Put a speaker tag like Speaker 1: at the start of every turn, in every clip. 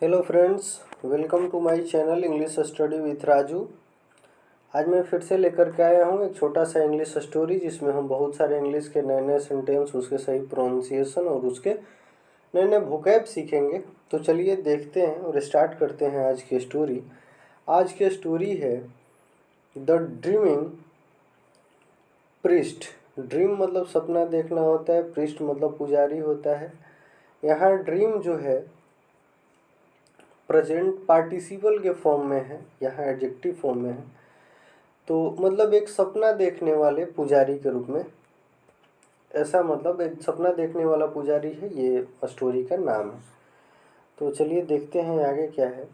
Speaker 1: Hello friends, welcome to my channel English study with Raju. आज मैं फिर से लेकर के आया हूँ एक छोटा सा इंग्लिश स्टोरी जिसमें हम बहुत सारे इंग्लिश के नए नए सेंटेंस, उसके सही प्रोनाउंसिएशन और उसके नए नए वोकैब सीखेंगे। तो चलिए देखते हैं और स्टार्ट करते हैं आज की स्टोरी। आज की स्टोरी है द ड्रीमिंग प्रीस्ट। ड्रीम मतलब सपना देखना होता है, प्रीस्ट मतलब पुजारी होता है। यहाँ ड्रीम जो है प्रेजेंट पार्टिसिपल के फॉर्म में है, यहाँ एडजेक्टिव फॉर्म में है। तो मतलब एक सपना देखने वाले पुजारी के रूप में, ऐसा मतलब एक सपना देखने वाला पुजारी है, ये स्टोरी का नाम है। तो चलिए देखते हैं आगे क्या है।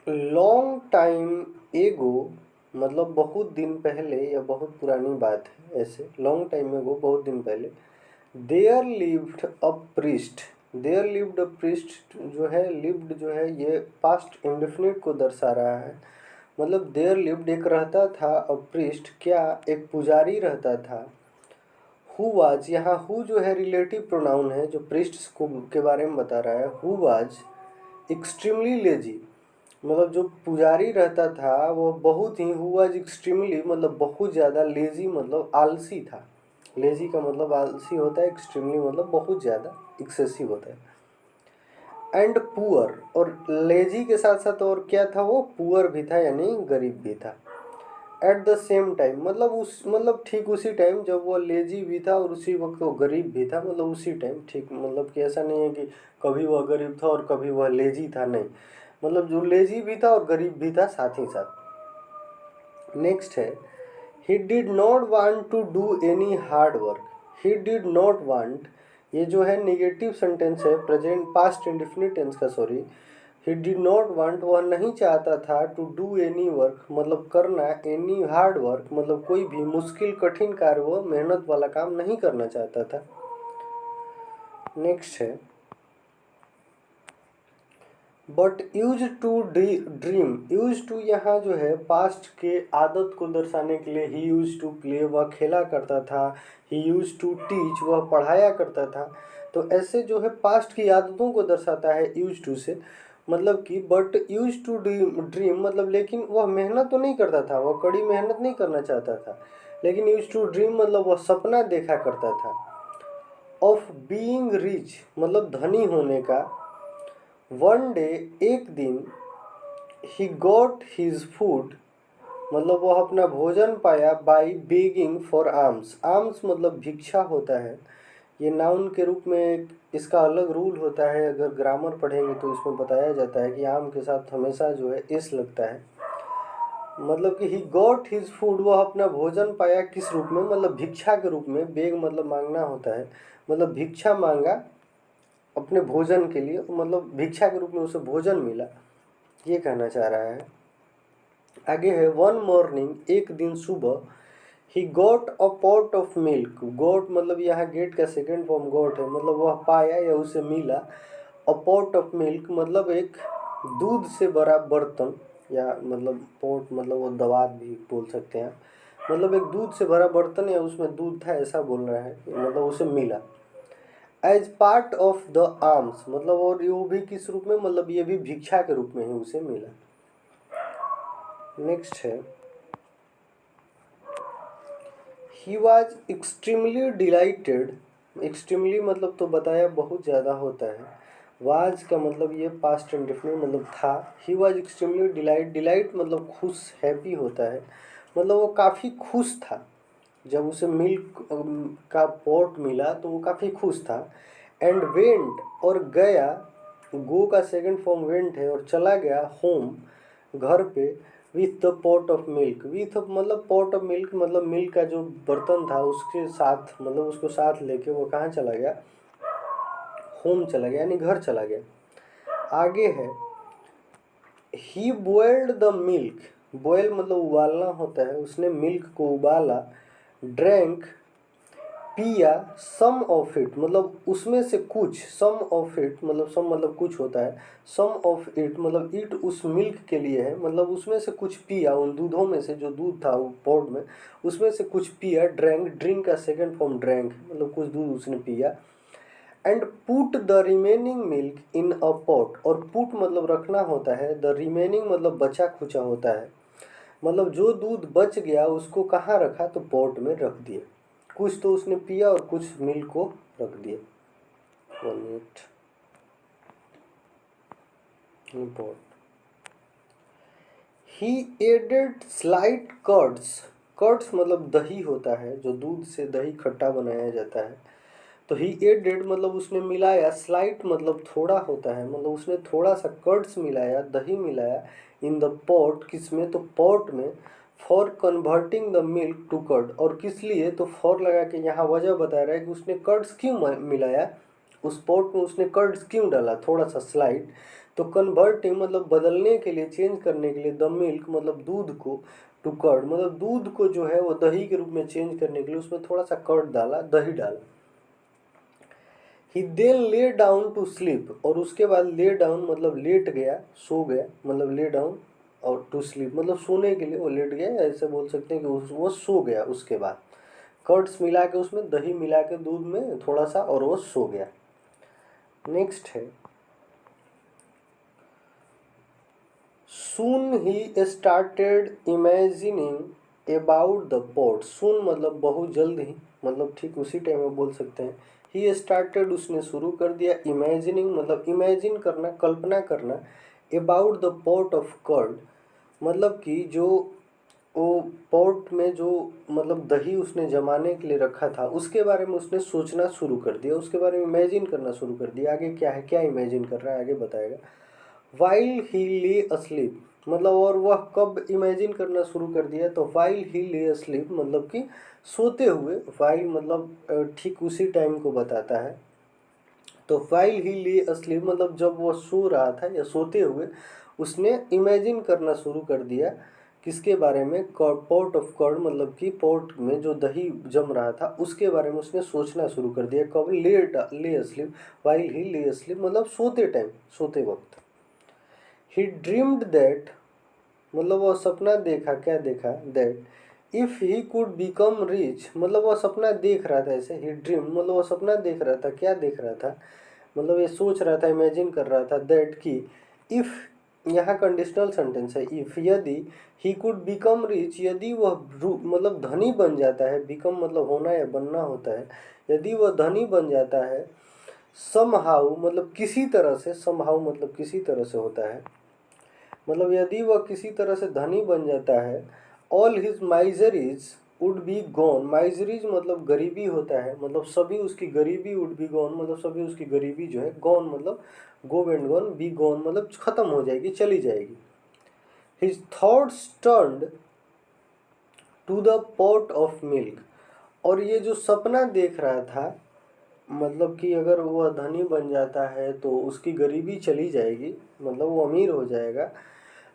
Speaker 1: लॉन्ग टाइम एगो मतलब बहुत दिन पहले या बहुत पुरानी बात है। ऐसे लॉन्ग टाइम एगो बहुत दिन पहले there lived a priest. There lived a priest जो है, लिव्ड जो है ये पास्ट इंडेफिनिट को दर्शा रहा है। मतलब देयर लिव्ड एक रहता था, अ प्रीस्ट क्या, एक पुजारी रहता था। हु वाज, यहाँ हु जो है रिलेटिव प्रोनाउन है जो प्रीस्ट को के बारे में बता रहा है। हु वाज एक्सट्रीमली लेजी, मतलब जो पुजारी रहता था वो बहुत ही, हु वाज एक्सट्रीमली मतलब बहुत ज़्यादा, लेजी मतलब आलसी था। लेजी का मतलब आलसी होता है, एक्सट्रीमली मतलब बहुत ज़्यादा, एक्सेसिव होता है। एंड पुअर, और लेजी के साथ साथ और क्या था, वो पुअर भी था यानी गरीब भी था। एट द सेम टाइम मतलब उस मतलब ठीक उसी टाइम जब वो लेजी भी था और उसी वक्त वो गरीब भी था, मतलब उसी टाइम ठीक, मतलब कि ऐसा नहीं है कि कभी वह गरीब था और कभी वह लेजी था, नहीं, मतलब जो लेजी भी था और गरीब भी था साथ ही साथ। नेक्स्ट है he did not want to do any hard work. He did not want, ये जो है निगेटिव सेंटेंस है, प्रेजेंट पास्ट इंडेफिनिट टेंस का, sorry. He did not want, वह नहीं चाहता था, टू डू एनी वर्क मतलब करना, एनी हार्ड वर्क मतलब कोई भी मुश्किल कठिन कार्य, वह मेहनत वाला काम नहीं करना चाहता था। नेक्स्ट है but used to dream. Used to यहाँ जो है पास्ट के आदत को दर्शाने के लिए, ही यूज टू प्ले वह खेला करता था, ही यूज टू टीच वह पढ़ाया करता था। तो ऐसे जो है पास्ट की आदतों को दर्शाता है यूज टू से, मतलब कि बट यूज टू ड्रीम मतलब लेकिन वह मेहनत तो नहीं करता था, वह कड़ी मेहनत नहीं करना चाहता था। लेकिन यूज टू ड्रीम मतलब वह सपना देखा करता था। ऑफ बीइंग रिच मतलब धनी होने का। वन डे एक दिन, ही गॉट हिज फूड मतलब वह अपना भोजन पाया, by begging for arms. Arms मतलब भिक्षा होता है, ये नाउन के रूप में इसका अलग रूल होता है। अगर ग्रामर पढ़ेंगे तो इसमें बताया जाता है कि आम के साथ हमेशा जो है एस लगता है। मतलब कि ही गॉट हिज फूड, वह अपना भोजन पाया किस रूप में, मतलब भिक्षा के रूप में। बेग मतलब मांगना होता है, मतलब भिक्षा मांगा अपने भोजन के लिए, मतलब भिक्षा के रूप में उसे भोजन मिला, ये कहना चाह रहा है। आगे है वन मॉर्निंग एक दिन सुबह, he got a pot of milk. Got मतलब यहाँ गेट का सेकेंड फॉर्म गॉट है, मतलब वह पाया या उसे मिला। अ पॉट ऑफ मिल्क मतलब एक दूध से भरा बर्तन, या मतलब पॉट मतलब वो दवात भी बोल सकते हैं, मतलब एक दूध से भरा बर्तन या उसमें दूध था ऐसा बोल रहा है, मतलब उसे मिला। As part of the arms मतलब, और वो भी किस रूप में, मतलब ये भी भिक्षा के रूप में ही उसे मिला। नेक्स्ट है he was extremely dilated. Extremely मतलब तो बताया बहुत ज़्यादा होता है, वाज का मतलब ये पास्ट इंडेफिनिट मतलब था। He was extremely delight, delight मतलब खुश, हैप्पी होता है, मतलब वो काफ़ी खुश था जब उसे मिल्क का पॉट मिला तो वो काफ़ी खुश था। एंड वेंट और गया, गो का सेकंड फॉर्म वेंट है, और चला गया होम घर पे, with the pot of milk. With मतलब पॉट ऑफ मिल्क मतलब मिल्क का जो बर्तन था उसके साथ, मतलब उसको साथ लेके वो कहाँ चला गया, होम चला गया यानी घर चला गया। आगे है ही बॉयल्ड द मिल्क। बॉयल मतलब उबालना होता है, उसने मिल्क को उबाला। ड्रैंक पिया सम ऑफ इट, मतलब उसमें से कुछ, सम ऑफ इट मतलब सम मतलब कुछ होता है, सम ऑफ इट मतलब इट उस मिल्क के लिए है, मतलब उसमें से कुछ पिया, उन दूधों में से जो दूध था वो पॉट में, उसमें से कुछ पिया, ड्रैंक, ड्रिंक का सेकंड फॉर्म ड्रैंक मतलब कुछ दूध उसने पिया, and put the remaining milk in a pot, और पुट मतलब रखना होता है, द रिमेनिंग मतलब बचा खुचा होता है, मतलब जो दूध बच गया उसको कहाँ रखा, तो पॉट में रख दिए, कुछ तो उसने पिया और कुछ मिल्क को रख दिए। 1 मिनट, पॉट, ही एडेड स्लाइट कर्ड्स, कर्ड्स मतलब दही होता है, जो दूध से दही खट्टा बनाया जाता है, तो ही एडेड मतलब उसने मिलाया, स्लाइट मतलब थोड़ा होता है, मतलब उसने थोड़ा सा कर्ड्स मिलाया, दही मिलाया, इन द पॉट, किस में, तो पॉट में, for converting the milk to curd, और किस लिए, तो फॉर लगा के यहाँ वजह बता रहा है कि उसने कर्ड्स क्यों मिलाया, उस पॉट में उसने कर्ड्स क्यों डाला, थोड़ा सा स्लाइट, तो कन्वर्टिंग मतलब बदलने के लिए, चेंज करने के लिए, द मिल्क मतलब दूध को, टू कर्ड मतलब दूध को जो है वो दही के रूप में चेंज करने के लिए उसमें थोड़ा सा कर्ड डाला, दही डाला। He then lay down to sleep, और उसके बाद ले डाउन मतलब लेट गया, सो गया, मतलब ले डाउन, और टू स्लीप मतलब सोने के लिए वो लेट गया, ऐसे बोल सकते हैं कि वो सो गया, उसके बाद कर्ड्स मिला के उसमें दही मिला के दूध में थोड़ा सा, और वो सो गया। नेक्स्ट है soon he started imagining about the pot, soon मतलब बहुत जल्द ही, मतलब ठीक उसी टाइम में बोल सकते हैं, ही स्टार्टेड उसने शुरू कर दिया, इमेजिनिंग मतलब इमेजिन करना, कल्पना करना, about the pot of curd मतलब कि जो वो पॉट में जो मतलब दही उसने जमाने के लिए रखा था उसके बारे में उसने सोचना शुरू कर दिया, उसके बारे में इमेजिन करना शुरू कर दिया, आगे क्या है, क्या इमेजिन कर रहा है आगे बताएगा। वाइल ही ले अस्लीप मतलब, और वह कब इमेजिन करना शुरू कर दिया, तो वाइल ही ले अस्लीप मतलब कि सोते हुए, वाइल मतलब ठीक उसी टाइम को बताता है, तो वाइल ही ले अस्लीप मतलब जब वह सो रहा था या सोते हुए उसने इमेजिन करना शुरू कर दिया, किसके बारे में, पॉट ऑफ कर्ड मतलब कि पॉट में जो दही जम रहा था उसके बारे में उसने सोचना शुरू कर दिया, कब, ले अस्लीप, वाइल ही ले अस्लीप मतलब सोते टाइम, सोते वक्त। ही ड्रीम्ड दैट मतलब वह सपना देखा, क्या देखा, that if he could become rich मतलब वह सपना देख रहा था, ऐसे ही ड्रीम मतलब वह सपना देख रहा था, क्या देख रहा था, मतलब ये सोच रहा था, इमेजिन कर रहा था, दैट कि इफ, यहाँ कंडीशनल सेंटेंस है, इफ यदि, ही कुड बिकम रिच यदि वह मतलब धनी बन जाता है, बिकम मतलब होना या बनना होता है, यदि वह धनी बन जाता है, समहाउ मतलब किसी तरह से, समहाउ मतलब किसी तरह से होता है, मतलब यदि वह किसी तरह से धनी बन जाता है, all his miseries would be gone, miseries मतलब गरीबी होता है, मतलब सभी उसकी गरीबी, वुड बी गॉन मतलब सभी उसकी गरीबी जो है, गॉन मतलब go and gone, be gone मतलब खत्म हो जाएगी, चली जाएगी। His thoughts turned to the pot of milk, और ये जो सपना देख रहा था, मतलब कि अगर वह धनी बन जाता है तो उसकी गरीबी चली जाएगी, मतलब वो अमीर हो जाएगा,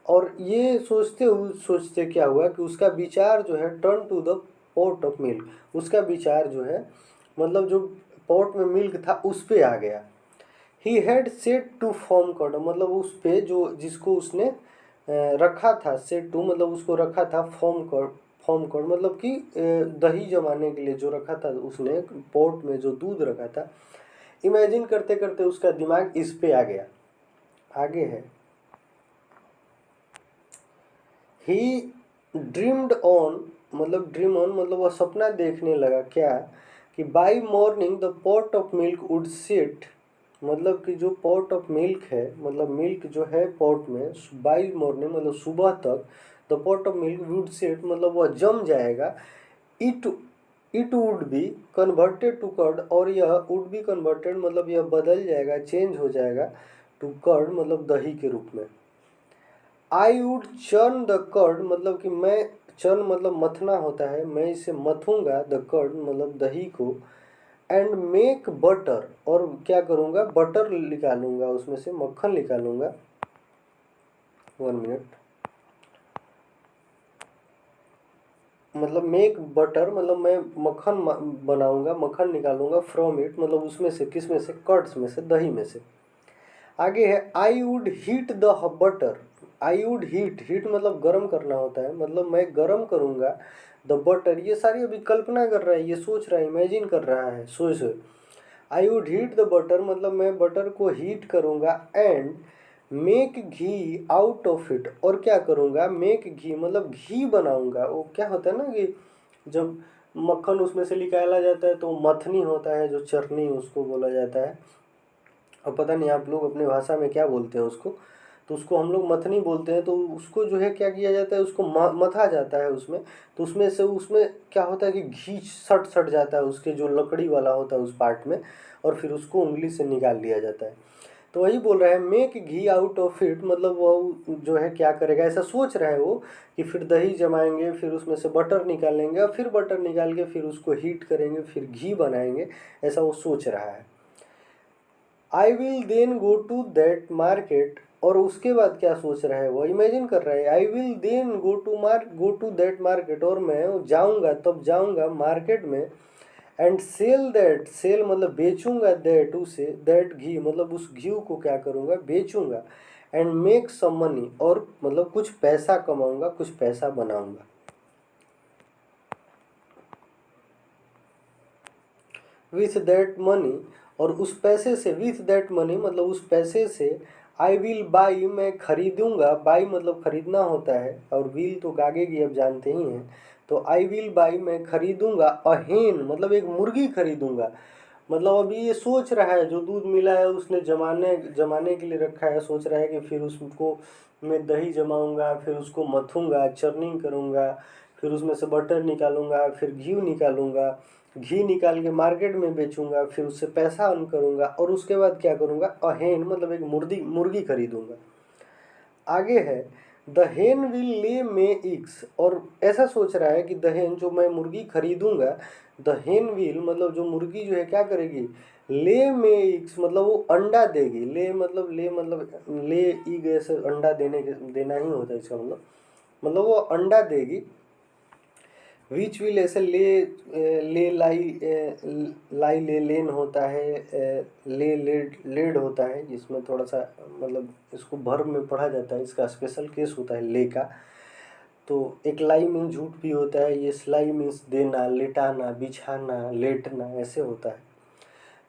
Speaker 1: और ये सोचते हुए सोचते क्या हुआ कि उसका विचार जो है turn to the pot of milk, उसका विचार जो है मतलब जो पॉट में मिल्क था उस पे आ गया। He had set to form curd मतलब उस पे जो जिसको उसने रखा था, सेट टू मतलब उसको रखा था, फॉर्म कर्ड मतलब कि दही जमाने के लिए जो रखा था उसने, पॉट में जो दूध रखा था, इमेजिन करते करते उसका दिमाग इस पे आ गया। आगे है ही ड्रीम्ड ऑन मतलब ड्रीम ऑन मतलब वह सपना देखने लगा, क्या, कि by morning the pot of milk would sit मतलब कि जो पॉट ऑफ मिल्क है मतलब मिल्क जो है पॉट में, बाई मॉर्निंग मतलब सुबह तक, the pot of milk would sit मतलब वह जम जाएगा, it it would be converted to curd और यह वुड बी कन्वर्टेड मतलब यह बदल जाएगा, चेंज हो जाएगा, टू कर्ड मतलब दही के रूप में। I would churn the curd मतलब कि मैं, चर्न मतलब मथना होता है, मैं इसे मथूंगा, द कर्ड मतलब दही को, एंड मेक बटर और क्या करूँगा, बटर निकालूंगा उसमें से, मक्खन निकालूंगा। 1 मिनट, मतलब मेक बटर मतलब मैं मक्खन बनाऊंगा, मक्खन निकालूंगा फ्रॉम इट मतलब उसमें से, किस में से, कर्ड्स में से, दही में से। आगे है I would heat the butter. I would heat, heat मतलब गर्म करना होता है, मतलब मैं गर्म करूंगा द बटर। ये सारी अभी कल्पना कर रहा है, ये सोच रहा है, इमेजिन कर रहा है, सोच। I would heat the butter मतलब मैं बटर को हीट करूंगा and make ghee out of it. और क्या करूंगा, मेक घी मतलब घी बनाऊंगा। वो क्या होता है ना कि जब मक्खन उसमें से निकाला जाता है तो मथनी होता है, जो चरनी उसको बोला जाता है। और पता नहीं आप लोग अपने भाषा में क्या बोलते हैं उसको, तो उसको हम लोग मथनी बोलते हैं। तो उसको जो है क्या किया जाता है, उसको मथा जाता है उसमें। तो उसमें से, उसमें क्या होता है कि घी सट सट जाता है उसके जो लकड़ी वाला होता है उस पार्ट में, और फिर उसको उंगली से निकाल लिया जाता है। तो वही बोल रहा है make ghee out of it, मतलब वो जो है क्या करेगा, ऐसा सोच रहा है वो कि फिर दही जमाएंगे, फिर उसमें से बटर निकालेंगे, और फिर बटर निकाल के फिर उसको हीट करेंगे, फिर घी बनाएंगे, ऐसा वो सोच रहा है। I will then go to that market. और उसके बाद क्या सोच रहा है वो, इमेजिन कर रहा है, I will then go to that market, और मैं जाऊंगा, तब जाऊंगा मार्केट में, एंड सेल दैट, सेल मतलब बेचूंगा, दैट उसे, दैट घी मतलब उस घी को क्या करूंगा, बेचूंगा, एंड मेक सम मनी और मतलब कुछ पैसा कमाऊंगा, कुछ पैसा बनाऊंगा। विथ दैट मनी, और उस पैसे से, विथ दैट मनी मतलब उस पैसे से, आई विल बाई मैं खरीदूंगा, बाई मतलब खरीदना होता है, और विल तो गागेगी अब जानते ही हैं। तो आई विल बाई मैं खरीदूंगा, अहेन मतलब एक मुर्गी खरीदूंगा। मतलब अभी ये सोच रहा है, जो दूध मिला है उसने जमाने जमाने के लिए रखा है, सोच रहा है कि फिर उसको मैं दही जमाऊंगा, फिर उसको मथूंगा, चर्निंग करूंगा, फिर उसमें से बटर निकालूंगा, फिर घी निकालूंगा, घी निकाल के मार्केट में बेचूंगा, फिर उससे पैसा अर्न करूंगा, और उसके बाद क्या करूंगा, अहेन मतलब एक मुर्गी मुर्गी खरीदूंगा। आगे है द हेन विल ले मे इग्स, और ऐसा सोच रहा है कि द हेन जो मैं मुर्गी खरीदूंगा, द हेन विल मतलब जो मुर्गी जो है क्या करेगी, ले मे इग्स मतलब वो अंडा देगी। ले मतलब ले इग ऐसे अंडा देना ही होता है इसका मतलब वो अंडा देगी। विच विल ऐसे ले लाई ले लेन होता है, ले लेड लेड होता है, जिसमें थोड़ा सा मतलब इसको वर्ब में पढ़ा जाता है, इसका स्पेशल केस होता है ले का। तो एक लाई मीन्स झूठ भी होता है, ये स्लाई मीन्स देना, लेटाना, बिछाना, लेटना, ऐसे होता है।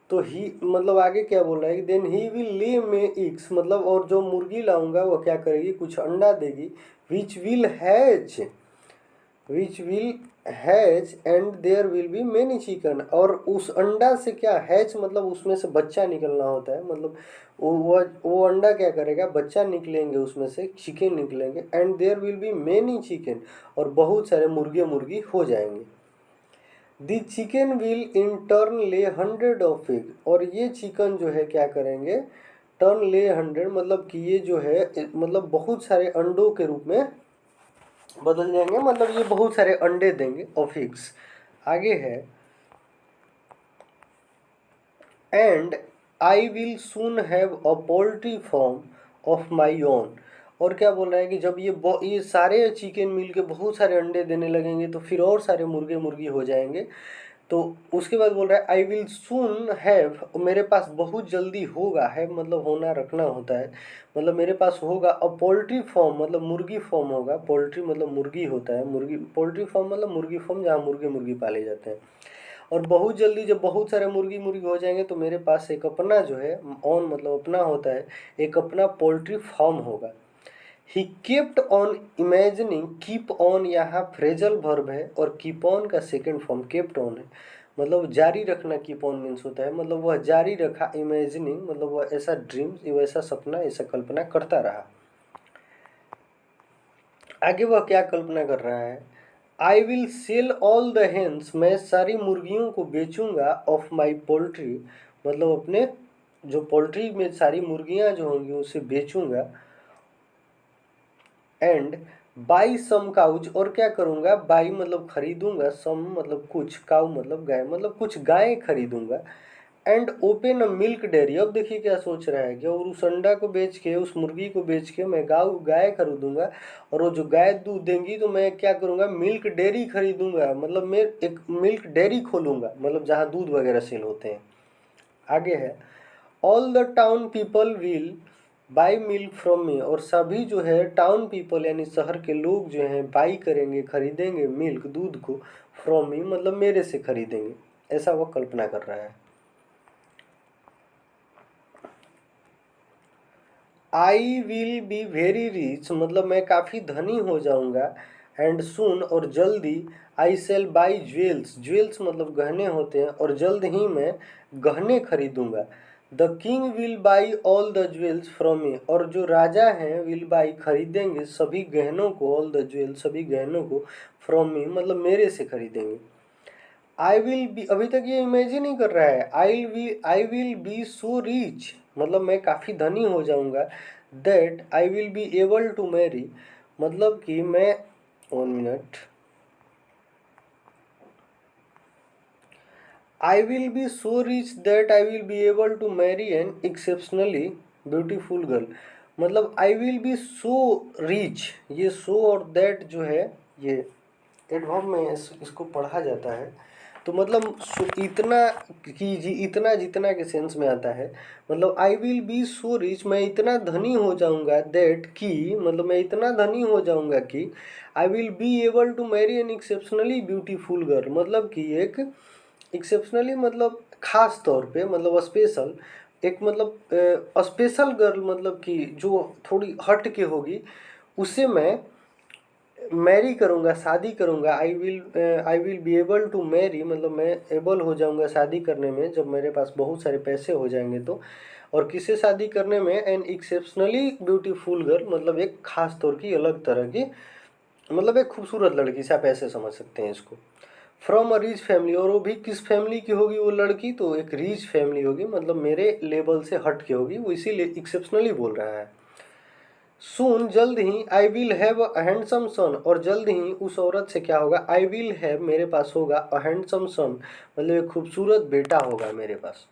Speaker 1: तो ही मतलब आगे क्या बोल रहा है, then he will lay may drugs मतलब, और जो मुर्गी लाऊंगा वो क्या करेगी, कुछ अंडा देगी। Which will hatch, which will hatch and there will be many chicken, और उस अंडा से क्या, हैच मतलब उसमें से बच्चा निकलना होता है, मतलब वो अंडा क्या करेगा, बच्चा निकलेंगे उसमें से, चिकन निकलेंगे, and there will be many chicken, और बहुत सारे मुर्गे मुर्गी हो जाएंगे। The chicken will in turn lay 100 of egg, और ये चिकन जो है क्या करेंगे, टर्न ले 100 मतलब कि ये जो है मतलब बहुत सारे अंडों के रूप में बदल जाएंगे, मतलब ये बहुत सारे अंडे देंगे ऑफ एग्स। आगे है and I will soon have a poultry farm of my own. और क्या बोल रहा है कि जब ये सारे चिकन मिल के बहुत सारे अंडे देने लगेंगे तो फिर और सारे मुर्गे मुर्गी हो जाएंगे। तो उसके बाद बोल रहा है आई विल सून हैव, मेरे पास बहुत जल्दी होगा, है मतलब होना रखना होता है, मतलब मेरे पास होगा अ पोल्ट्री फार्म मतलब मुर्गी फार्म होगा, पोल्ट्री मतलब मुर्गी होता है, मुर्गी पोल्ट्री फार्म मतलब मुर्गी फार्म जहाँ मुर्गे मुर्गी पाले जाते हैं। और बहुत जल्दी जब बहुत सारे मुर्गी मुर्गी हो जाएंगे तो मेरे पास एक अपना जो है, ऑन मतलब अपना होता है, एक अपना पोल्ट्री फार्म होगा। He kept on imagining, keep on यहाँ फ्रेजल वर्ब है, और कीप ऑन का सेकेंड फॉर्म केप्ट ऑन है, मतलब जारी रखना, कीप ऑन मीन्स होता है, मतलब वह जारी रखा, इमेजिनिंग मतलब वह ऐसा ड्रीम, वैसा सपना, ऐसा कल्पना करता रहा। आगे वह क्या कल्पना कर रहा है, I will sell all the hens, मैं सारी मुर्गियों को बेचूंगा, ऑफ माई पोल्ट्री मतलब अपने जो पोल्ट्री में सारी मुर्गियां जो होंगी उसे बेचूंगा, एंड बाई सम काउज, और क्या करूंगा, बाई मतलब खरीदूंगा, सम मतलब कुछ, काउ मतलब गाय, मतलब कुछ गायें खरीदूंगा, and open a milk dairy. अब देखिए क्या सोच रहा है कि और उस अंडा को बेच के, उस मुर्गी को बेच के मैं गाय खरीदूंगा, और वो जो गाय दूध देंगी तो मैं क्या करूंगा, मिल्क डेयरी खरीदूंगा, मतलब मैं एक मिल्क डेयरी खोलूंगा, मतलब जहाँ दूध वगैरह सेल होते हैं। आगे है, all the town people will by milk from me, और सभी जो है टाउन पीपल यानी शहर के लोग जो हैं बाई करेंगे, खरीदेंगे मिल्क दूध को, फ्रॉम मी मतलब मेरे से खरीदेंगे, ऐसा वो कल्पना कर रहा है। I will be very rich मतलब मैं काफ़ी धनी हो जाऊंगा, एंड सून और जल्दी, I shall buy jewels, jewels मतलब गहने होते हैं, और जल्द ही मैं गहने खरीदूंगा। The king will buy all the jewels from me, और जो राजा हैं विल बाई खरीदेंगे सभी गहनों को, ऑल द ज्वेल्स सभी गहनों को, फ्रॉम मी मतलब मेरे से खरीदेंगे। आई विल बी, अभी तक ये इमेजिन ही कर रहा है, I will be so rich मतलब मैं काफ़ी धनी हो जाऊंगा, that I will be able to marry मतलब कि मैं, 1 minute, I will be so rich that I will be able to marry an exceptionally beautiful girl, मतलब I will be so rich, ये सो और दैट जो है ये adverb में इसको पढ़ा जाता है, तो मतलब इतना कि इतना जितना के सेंस में आता है, मतलब I will be so rich मैं इतना धनी हो जाऊंगा, दैट कि मतलब मैं इतना धनी हो जाऊंगा कि I will be able to marry an exceptionally beautiful girl, मतलब कि एक एक्सेप्शनली मतलब खास तौर पे मतलब स्पेशल, एक मतलब स्पेशल गर्ल मतलब कि जो थोड़ी हट के होगी, उसे मैं मैरी करूँगा, शादी करूँगा। I will be able to marry मतलब मैं एबल हो जाऊँगा शादी करने में जब मेरे पास बहुत सारे पैसे हो जाएंगे तो, और किसे शादी करने में, एन एक्सेप्शनली ब्यूटीफुल गर्ल मतलब एक खास तौर की अलग तरह की, मतलब एक खूबसूरत लड़की से आप ऐसे समझ सकते हैं इसको। फ्रॉम अ रिच फैमिली, और वो भी किस फैमिली की होगी वो लड़की, तो एक रिच फैमिली होगी मतलब मेरे लेवल से हट के होगी, वो इसीलिए एक्सेप्शनली बोल रहा है। सून जल्द ही, I will have a handsome son, और जल्द ही उस औरत से क्या होगा, आई विल हैव मेरे पास होगा, अ हैंडसम सन मतलब एक खूबसूरत बेटा होगा मेरे पास।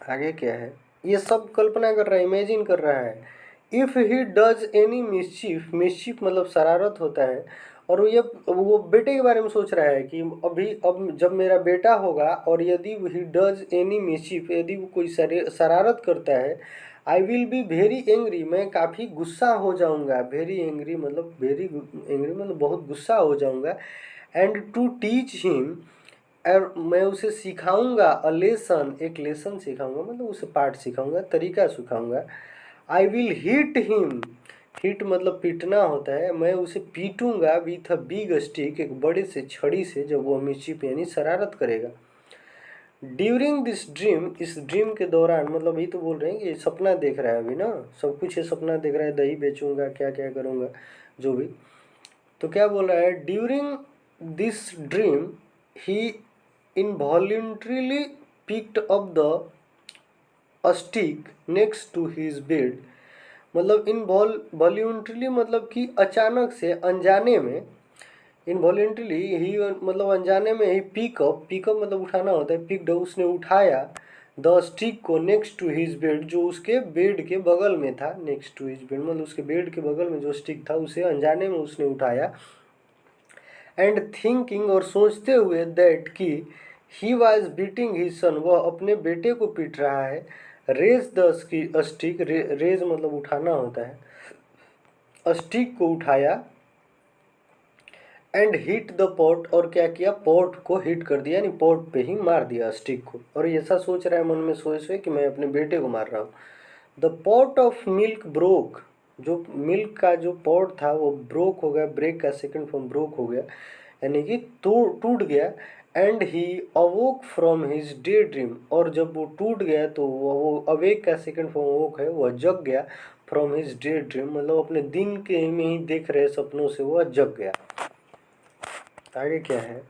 Speaker 1: आगे क्या है, ये सब कल्पना कर रहा है, इमेजिन कर रहा है। If he does any mischief, mischief मतलब शरारत होता है, और वो बेटे के बारे में सोच रहा है कि अब जब मेरा बेटा होगा, और यदि ही डज एनी मिस्चीफ यदि वो कोई शरारत करता है, I will be very angry मैं काफ़ी गुस्सा हो जाऊंगा, वेरी एंग्री मतलब बहुत गुस्सा हो जाऊंगा, एंड टू टीच हिम, और मैं उसे सिखाऊंगा, अ लेसन एक लेसन सिखाऊंगा मतलब उसे पाठ सिखाऊंगा, तरीका सिखाऊंगा। I will hit him, hit मतलब पीटना होता है, मैं उसे पीटूंगा विथ अ बिग स्टिक एक बड़े से छड़ी से, जब वो मिस्चीफ यानी शरारत करेगा। ड्यूरिंग दिस ड्रीम, इस ड्रीम के दौरान मतलब अभी तो बोल रहे हैं कि सपना देख रहा है अभी ना, सब कुछ ये सपना देख रहा है, दही बेचूंगा क्या क्या करूंगा जो भी, तो क्या बोल रहा है, during this dream he involuntarily picked up the a stick next to his bed, मतलब इनवॉल्यूंटरीली मतलब कि अचानक से, अनजाने में, इनवॉल्यूंटरीली ही मतलब अनजाने में ही, पिकअप मतलब उठाना होता है, पिकड उसने उठाया, द स्टिक को, नेक्स्ट टू हिज बेड जो उसके बेड के बगल में था, नेक्स्ट टू हिज बेड मतलब उसके बेड के बगल में जो स्टिक था उसे अनजाने में उसने उठाया, एंड थिंकिंग और सोचते हुए, दैट कि he was beating his son वह अपने बेटे को पीट रहा है, रेज द स्टिक, रेज मतलब उठाना होता है, स्टिक को उठाया, एंड हिट द पॉट और क्या किया, पॉट को हिट कर दिया यानी पॉट पे ही मार दिया स्टिक को, और ये ऐसा सोच रहा है मन में सोच सोच कि मैं अपने बेटे को मार रहा हूँ। The pot of milk broke, जो मिल्क का जो पॉट था वो ब्रोक हो गया, ब्रेक का सेकंड फॉर्म ब्रोक हो गया यानी कि टूट गया, and he अवोक from his day dream, और जब वो टूट गया तो वो अवेक का सेकंड फॉर्म अवोक है, वह जग गया, फ्रॉम हिज डे ड्रीम मतलब अपने दिन के में ही देख रहे सपनों से वह जग गया। आगे क्या है,